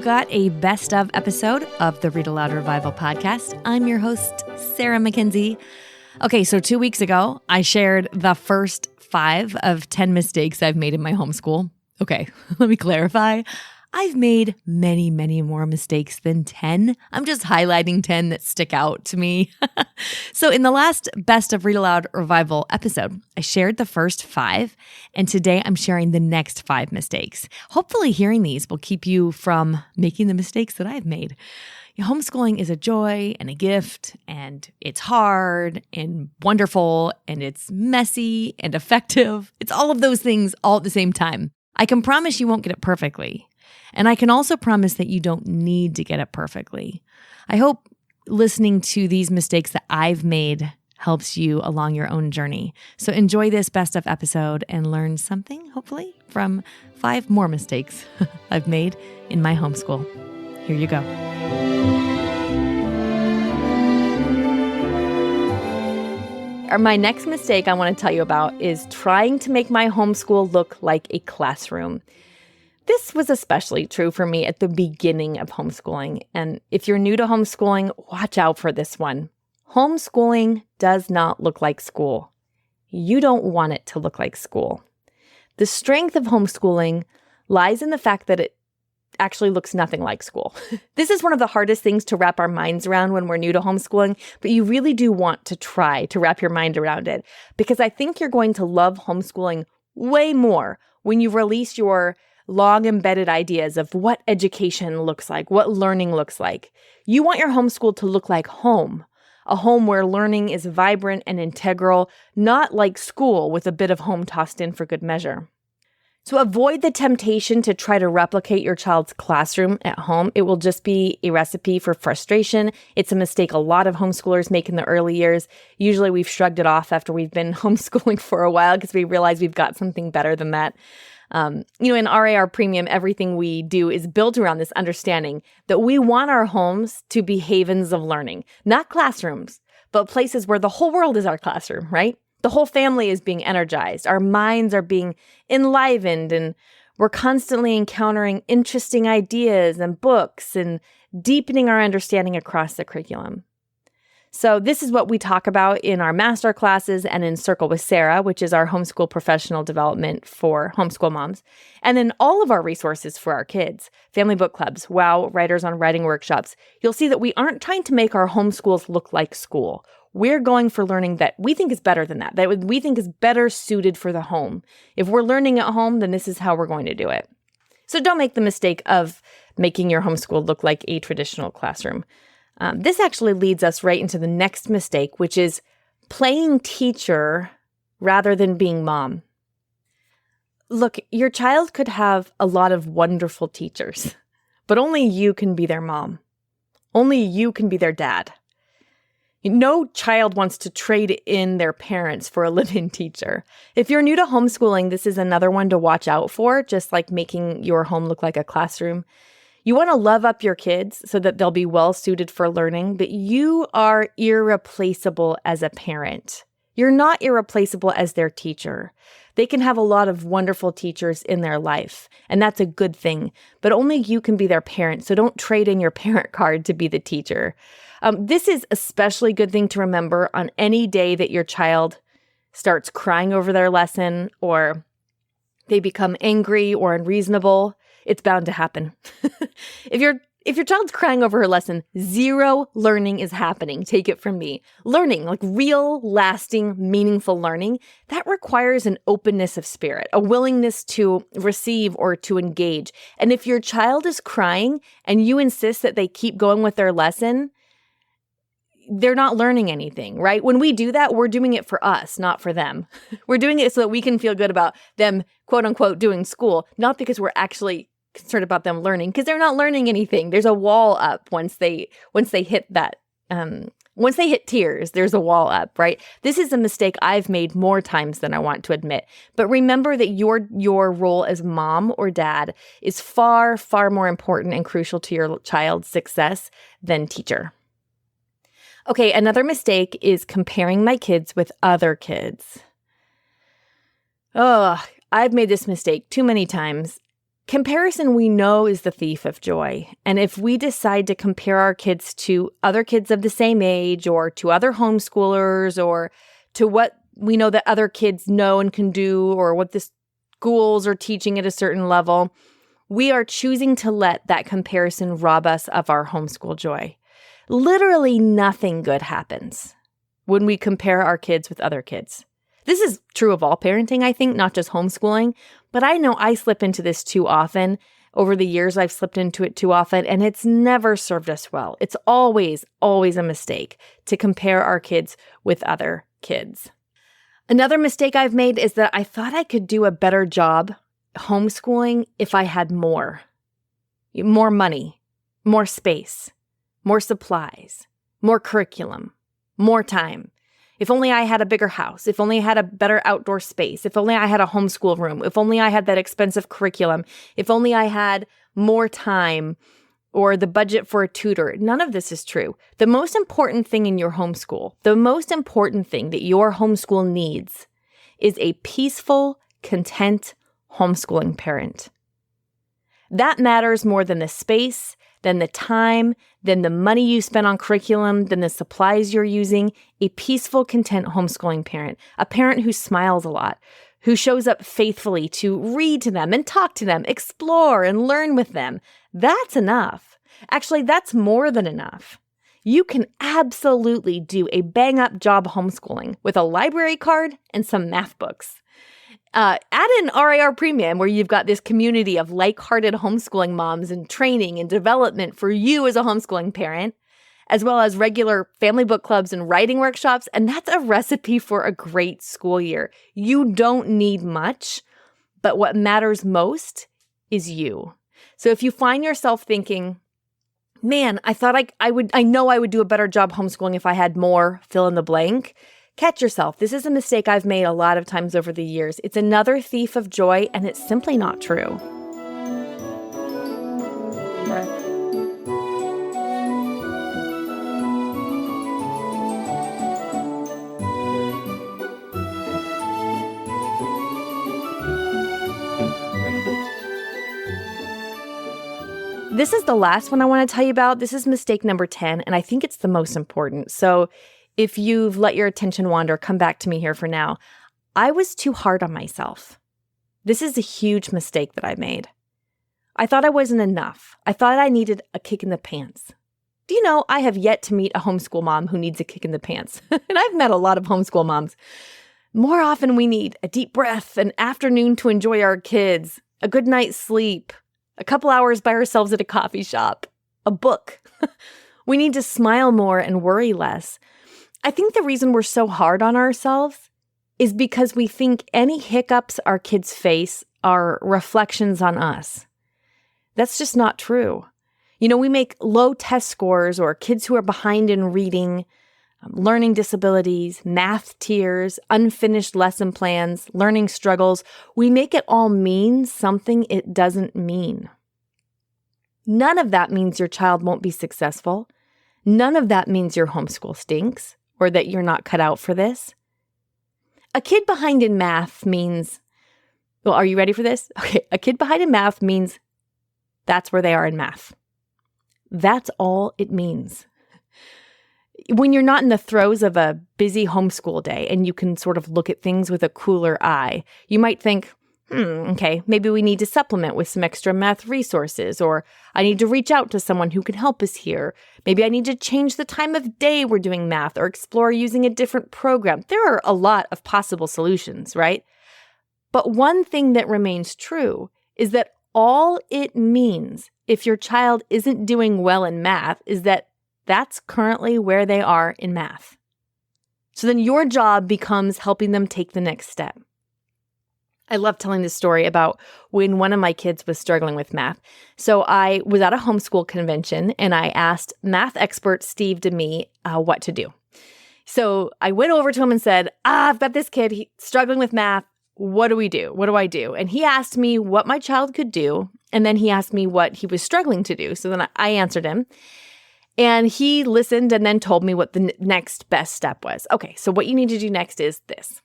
you've got a best of episode of the Read-Aloud Revival podcast. I'm your host, Sarah McKenzie. Okay, so 2 weeks ago, I shared the first 5 of 10 mistakes I've made in my homeschool. Okay, let me clarify. I've made many, many more mistakes than 10. I'm just highlighting 10 that stick out to me. So in the last Best of Read-Aloud Revival episode, I shared the first 5, and today I'm sharing the next 5 mistakes. Hopefully hearing these will keep you from making the mistakes that I've made. Homeschooling is a joy and a gift, and it's hard and wonderful, and it's messy and effective. It's all of those things all at the same time. I can promise you won't get it perfectly. And I can also promise that you don't need to get it perfectly. I hope listening to these mistakes that I've made helps you along your own journey. So enjoy this best of episode and learn something, hopefully, from 5 more mistakes I've made in my homeschool. Here you go. My next mistake I want to tell you about is trying to make my homeschool look like a classroom. This was especially true for me at the beginning of homeschooling. And if you're new to homeschooling, watch out for this one. Homeschooling does not look like school. You don't want it to look like school. The strength of homeschooling lies in the fact that it actually looks nothing like school. This is one of the hardest things to wrap our minds around when we're new to homeschooling, but you really do want to try to wrap your mind around it, because I think you're going to love homeschooling way more when you release your long embedded ideas of what education looks like, what learning looks like. You want your homeschool to look like home, a home where learning is vibrant and integral, not like school with a bit of home tossed in for good measure. So avoid the temptation to try to replicate your child's classroom at home. It will just be a recipe for frustration. It's a mistake a lot of homeschoolers make in the early years. Usually we've shrugged it off after we've been homeschooling for a while because we realize we've got something better than that. In RAR Premium, everything we do is built around this understanding that we want our homes to be havens of learning, not classrooms, but places where the whole world is our classroom, right? The whole family is being energized. Our minds are being enlivened, and we're constantly encountering interesting ideas and books and deepening our understanding across the curriculum. So this is what we talk about in our master classes and in Circle with Sarah, which is our homeschool professional development for homeschool moms, and in all of our resources for our kids, family book clubs, WOW, Writers on Writing workshops. You'll see that we aren't trying to make our homeschools look like school. We're going for learning that we think is better than that we think is better suited for the home. If we're learning at home, then this is how we're going to do it. So don't make the mistake of making your homeschool look like a traditional classroom. This actually leads us right into the next mistake, which is playing teacher rather than being mom. Look, your child could have a lot of wonderful teachers, but only you can be their mom. Only you can be their dad. No child wants to trade in their parents for a live-in teacher. If you're new to homeschooling, this is another one to watch out for, just like making your home look like a classroom. You want to love up your kids so that they'll be well suited for learning, but you are irreplaceable as a parent. You're not irreplaceable as their teacher. They can have a lot of wonderful teachers in their life, and that's a good thing, but only you can be their parent, so don't trade in your parent card to be the teacher. This is especially good thing to remember on any day that your child starts crying over their lesson, or they become angry or unreasonable. It's bound to happen. If your child's crying over her lesson, 0 learning is happening. Take it from me. Learning, like real, lasting, meaningful learning, that requires an openness of spirit, a willingness to receive or to engage. And if your child is crying and you insist that they keep going with their lesson, they're not learning anything, right? When we do that, we're doing it for us, not for them. We're doing it so that we can feel good about them, quote unquote, doing school, not because we're actually concerned about them learning, because they're not learning anything. There's a wall up once they hit that. Once they hit tears, there's a wall up, right? This is a mistake I've made more times than I want to admit. But remember that your role as mom or dad is far, far more important and crucial to your child's success than teacher. Okay, another mistake is comparing my kids with other kids. Oh, I've made this mistake too many times. Comparison, we know, is the thief of joy. And if we decide to compare our kids to other kids of the same age or to other homeschoolers or to what we know that other kids know and can do or what the schools are teaching at a certain level, we are choosing to let that comparison rob us of our homeschool joy. Literally nothing good happens when we compare our kids with other kids. This is true of all parenting, I think, not just homeschooling, but I know I slip into this too often. Over the years, I've slipped into it too often, and it's never served us well. It's always, always a mistake to compare our kids with other kids. Another mistake I've made is that I thought I could do a better job homeschooling if I had more money, more space, more supplies, more curriculum, more time. If only I had a bigger house, if only I had a better outdoor space, if only I had a homeschool room, if only I had that expensive curriculum, if only I had more time or the budget for a tutor. None of this is true. The most important thing in your homeschool, the most important thing that your homeschool needs is a peaceful, content homeschooling parent. That matters more than the space, than the time, than the money you spend on curriculum, than the supplies you're using. A peaceful, content homeschooling parent, a parent who smiles a lot, who shows up faithfully to read to them and talk to them, explore and learn with them. That's enough. Actually, that's more than enough. You can absolutely do a bang-up job homeschooling with a library card and some math books. Add in RAR Premium, where you've got this community of like-hearted homeschooling moms and training and development for you as a homeschooling parent, as well as regular family book clubs and writing workshops, and that's a recipe for a great school year. You don't need much, but what matters most is you. So if you find yourself thinking, man, I know I would do a better job homeschooling if I had more, fill in the blank, catch yourself. This is a mistake I've made a lot of times over the years. It's another thief of joy, and it's simply not true. This is the last one I want to tell you about. This is mistake number 10, and I think it's the most important. So if you've let your attention wander, come back to me here for now. I was too hard on myself. This is a huge mistake that I made. I thought I wasn't enough. I thought I needed a kick in the pants. Do you know, I have yet to meet a homeschool mom who needs a kick in the pants. And I've met a lot of homeschool moms. More often we need a deep breath, an afternoon to enjoy our kids, a good night's sleep, a couple hours by ourselves at a coffee shop, a book. We need to smile more and worry less. I think the reason we're so hard on ourselves is because we think any hiccups our kids face are reflections on us. That's just not true. You know, we make low test scores or kids who are behind in reading, learning disabilities, math tiers, unfinished lesson plans, learning struggles. We make it all mean something it doesn't mean. None of that means your child won't be successful. None of that means your homeschool stinks or that you're not cut out for this. A kid behind in math means, well, are you ready for this? Okay, a kid behind in math means that's where they are in math. That's all it means. When you're not in the throes of a busy homeschool day and you can sort of look at things with a cooler eye, you might think, okay, maybe we need to supplement with some extra math resources, or I need to reach out to someone who can help us here. Maybe I need to change the time of day we're doing math or explore using a different program. There are a lot of possible solutions, right? But one thing that remains true is that all it means if your child isn't doing well in math is that that's currently where they are in math. So then your job becomes helping them take the next step. I love telling this story about when one of my kids was struggling with math. So I was at a homeschool convention and I asked math expert Steve DeMee what to do. So I went over to him and said, I've got this kid, he's struggling with math. What do we do? What do I do? And he asked me what my child could do. And then he asked me what he was struggling to do. So then I answered him. And he listened and then told me what the next best step was. Okay, so what you need to do next is this.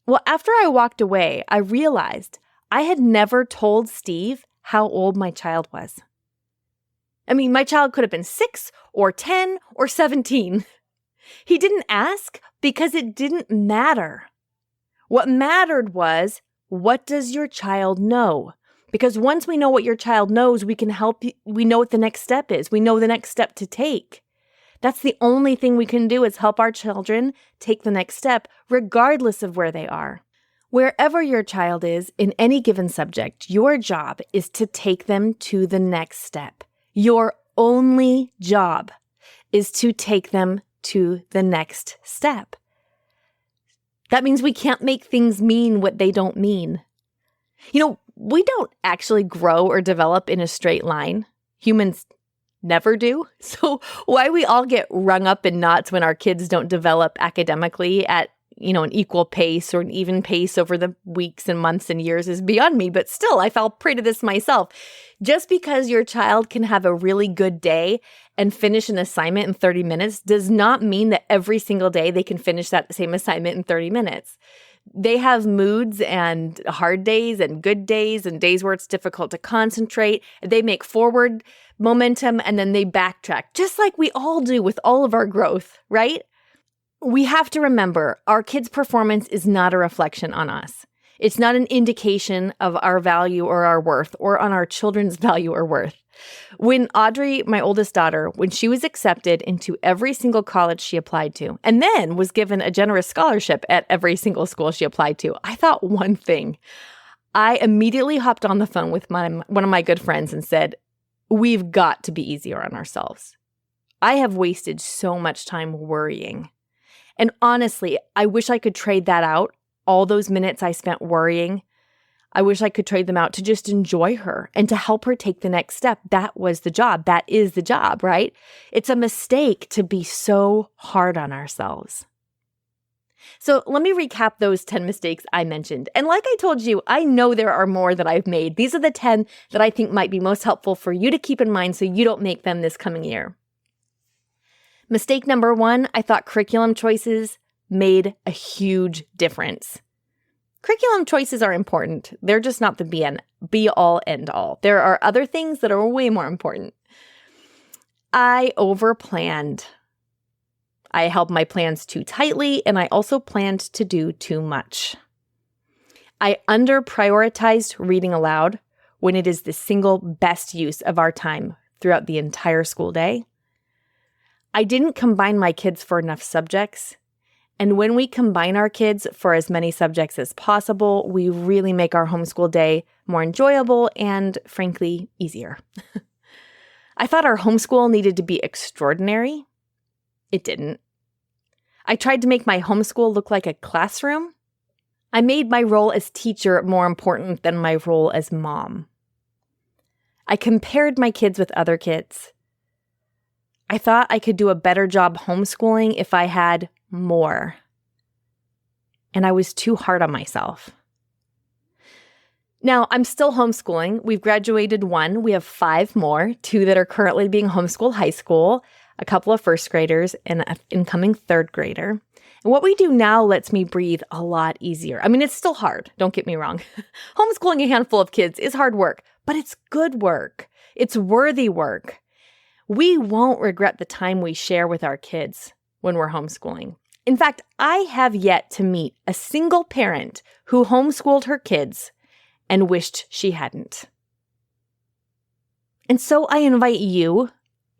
Well, after I walked away, I realized I had never told Steve how old my child was. I mean, my child could have been 6 or 10 or 17. He didn't ask because it didn't matter. What mattered was, what does your child know? Because once we know what your child knows, we can help you. We know what the next step is. We know the next step to take. That's the only thing we can do is help our children take the next step, regardless of where they are. Wherever your child is in any given subject, your job is to take them to the next step. Your only job is to take them to the next step. That means we can't make things mean what they don't mean. We don't actually grow or develop in a straight line. Humans never do. So why we all get rung up in knots when our kids don't develop academically at an equal pace or an even pace over the weeks and months and years is beyond me. But still, I fell prey to this myself. Just because your child can have a really good day and finish an assignment in 30 minutes does not mean that every single day they can finish that same assignment in 30 minutes. They have moods and hard days and good days and days where it's difficult to concentrate. They make forward momentum and then they backtrack, just like we all do with all of our growth, right? We have to remember our kids' performance is not a reflection on us. It's not an indication of our value or our worth or on our children's value or worth. When Audrey, my oldest daughter, when she was accepted into every single college she applied to, and then was given a generous scholarship at every single school she applied to, I thought one thing. I immediately hopped on the phone with one of my good friends and said, we've got to be easier on ourselves. I have wasted so much time worrying. And honestly, I wish I could trade that out, all those minutes I spent worrying. I wish I could trade them out to just enjoy her and to help her take the next step. That was the job. That is the job, right? It's a mistake to be so hard on ourselves. So let me recap those 10 mistakes I mentioned. And like I told you, I know there are more that I've made. These are the 10 that I think might be most helpful for you to keep in mind so you don't make them this coming year. Mistake number 1, I thought curriculum choices made a huge difference. Curriculum choices are important. They're just not the be-all, end-all. There are other things that are way more important. I overplanned. I held my plans too tightly, and I also planned to do too much. I under-prioritized reading aloud when it is the single best use of our time throughout the entire school day. I didn't combine my kids for enough subjects. And when we combine our kids for as many subjects as possible, we really make our homeschool day more enjoyable and, frankly, easier. I thought our homeschool needed to be extraordinary. It didn't. I tried to make my homeschool look like a classroom. I made my role as teacher more important than my role as mom. I compared my kids with other kids. I thought I could do a better job homeschooling if I had more. And I was too hard on myself. Now, I'm still homeschooling. We've graduated 1. We have 5 more, 2 that are currently being homeschooled high school, a couple of first graders, and an incoming third grader. And what we do now lets me breathe a lot easier. I mean, it's still hard. Don't get me wrong. Homeschooling a handful of kids is hard work, but it's good work. It's worthy work. We won't regret the time we share with our kids when we're homeschooling. In fact, I have yet to meet a single parent who homeschooled her kids and wished she hadn't. And so I invite you,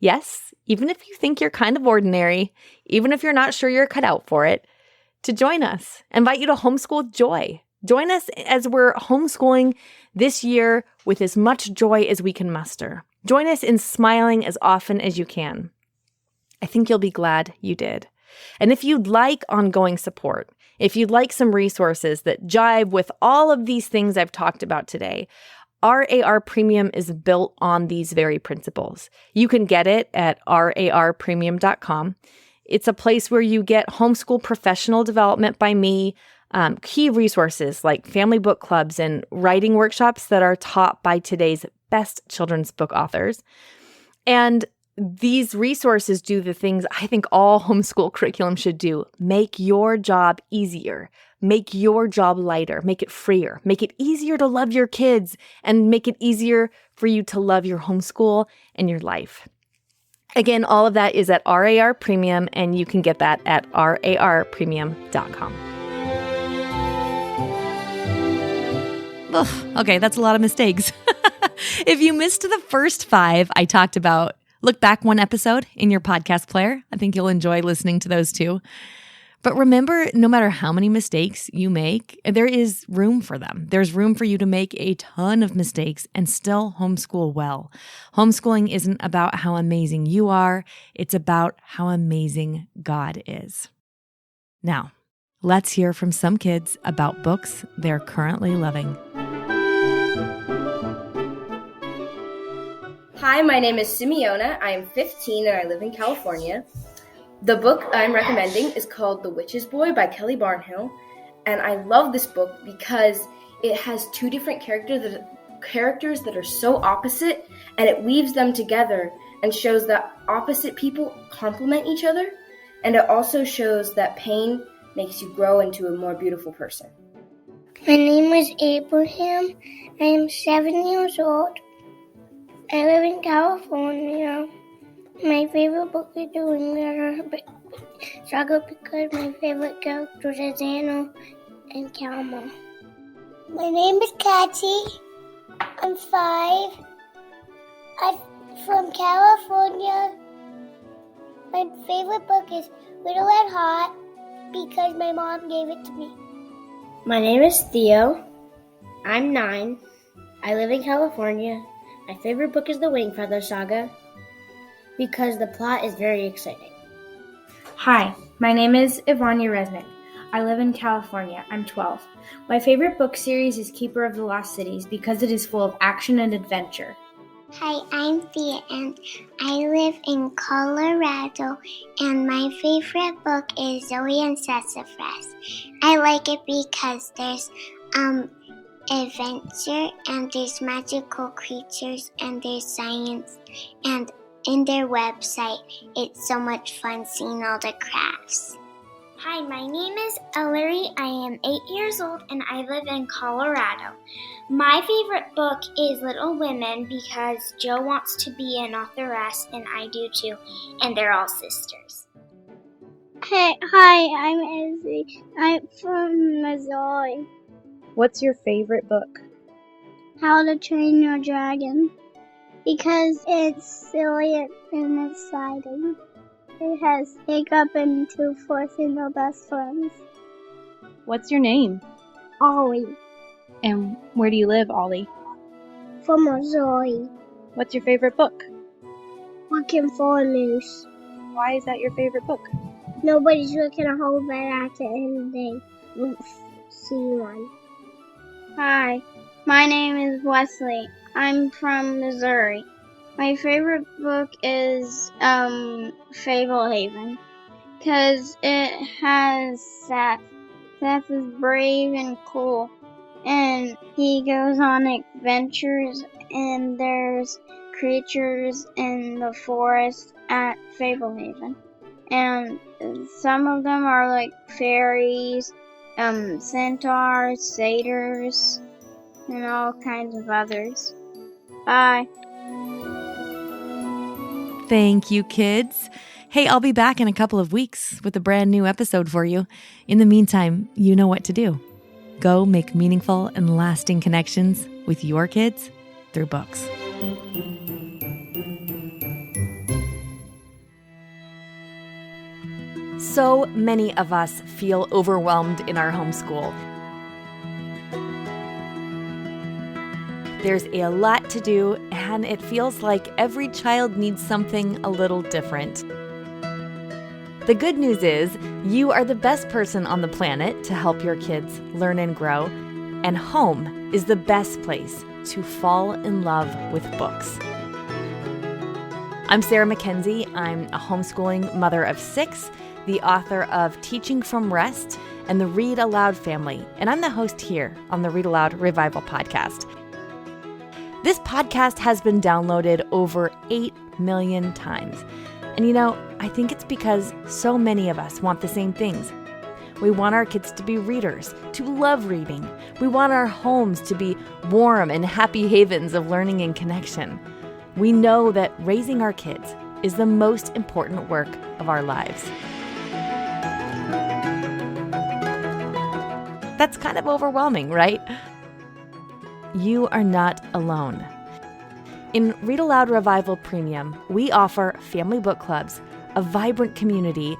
yes, even if you think you're kind of ordinary, even if you're not sure you're cut out for it, to join us. I invite you to homeschool with joy. Join us as we're homeschooling this year with as much joy as we can muster. Join us in smiling as often as you can. I think you'll be glad you did. And if you'd like ongoing support, if you'd like some resources that jive with all of these things I've talked about today, RAR Premium is built on these very principles. You can get it at rarpremium.com. It's a place where you get homeschool professional development by me, key resources like family book clubs and writing workshops that are taught by today's best children's book authors. And these resources do the things I think all homeschool curriculum should do. Make your job easier. make your job lighter, make it freer, make it easier to love your kids, and make it easier for you to love your homeschool and your life. Again, all of that is at RAR Premium, and you can get that at rarpremium.com. Ugh, okay, that's a lot of mistakes. If you missed the first 5 I talked about, look back one episode in your podcast player. I think you'll enjoy listening to those too. But remember, no matter how many mistakes you make, there is room for them. There's room for you to make a ton of mistakes and still homeschool well. Homeschooling isn't about how amazing you are. It's about how amazing God is. Now, let's hear from some kids about books they're currently loving. Hi, my name is Simeona. I am 15 and I live in California. The book I'm recommending is called The Witch's Boy by Kelly Barnhill, and I love this book because it has 2 different characters that are so opposite, and it weaves them together and shows that opposite people complement each other, and it also shows that pain makes you grow into a more beautiful person. My name is Abraham. I am 7 years old. I live in California. My favorite book is the Read-Aloud Saga because my favorite characters are Zano and Calma. My name is Katie. I'm 5. I'm from California. My favorite book is Little Red Hot because my mom gave it to me. My name is Theo. I'm 9. I live in California. My favorite book is the Wingfeather Saga because the plot is very exciting. Hi, my name is Ivania Resnick. I live in California. I'm 12. My favorite book series is Keeper of the Lost Cities because it is full of action and adventure. Hi, I'm Thea and I live in Colorado and my favorite book is Zoe and Sassafras. I like it because there's adventure and there's magical creatures and there's science, and in their website it's so much fun seeing all the crafts. Hi, my name is Ellery. I am 8 years old and I live in Colorado. My favorite book is Little Women because Joe wants to be an authoress and I do too, and they're all sisters. Hi, I'm Izzy. I'm from Missouri. What's your favorite book? How to Train Your Dragon. Because it's silly and exciting. It has Hiccup and 2 4-single best friends. What's your name? Ollie. And where do you live, Ollie? From Missouri. What's your favorite book? Looking for a moose. Why is that your favorite book? Nobody's looking to hold that after anything. See one. Hi, my name is Wesley. I'm from Missouri. My favorite book is Fablehaven because it has Seth. Seth is brave and cool, and he goes on adventures, and there's creatures in the forest at Fablehaven. And some of them are like fairies, centaurs, satyrs, and all kinds of others. Bye. Thank you, kids. Hey, I'll be back in a couple of weeks with a brand new episode for you. In the meantime, you know what to do. Go make meaningful and lasting connections with your kids through books. So many of us feel overwhelmed in our homeschool. There's a lot to do, and it feels like every child needs something a little different. The good news is you are the best person on the planet to help your kids learn and grow, and home is the best place to fall in love with books. I'm Sarah McKenzie. I'm a homeschooling mother of 6, the author of Teaching from Rest and the Read-Aloud family, and I'm the host here on the Read-Aloud Revival podcast. This podcast has been downloaded over 8 million times. And you know, I think it's because so many of us want the same things. We want our kids to be readers, to love reading. We want our homes to be warm and happy havens of learning and connection. We know that raising our kids is the most important work of our lives. That's kind of overwhelming, right? You are not alone. In Read-Aloud Revival Premium, we offer family book clubs, a vibrant community,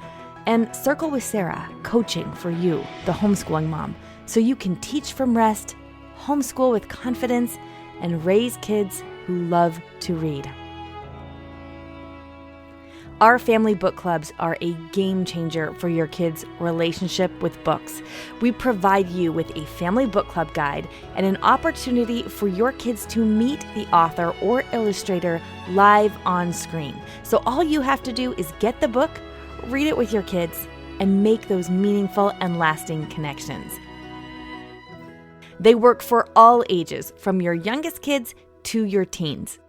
and Circle with Sarah, coaching for you, the homeschooling mom, so you can teach from rest, homeschool with confidence, and raise kids who love to read. Our family book clubs are a game changer for your kids' relationship with books. We provide you with a family book club guide and an opportunity for your kids to meet the author or illustrator live on screen. So all you have to do is get the book, read it with your kids, and make those meaningful and lasting connections. They work for all ages, from your youngest kids to your teens.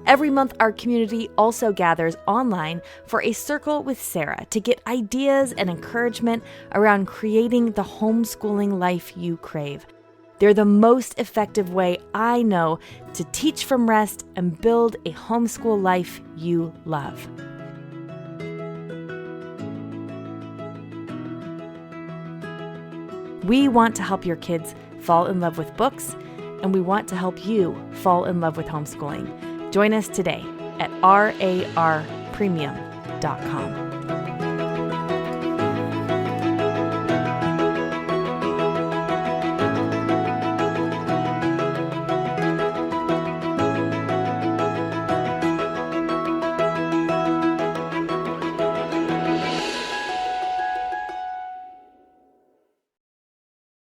Every month, our community also gathers online for a Circle with Sarah to get ideas and encouragement around creating the homeschooling life you crave. They're the most effective way I know to teach from rest and build a homeschool life you love. We want to help your kids fall in love with books, and we want to help you fall in love with homeschooling. Join us today at RARpremium.com.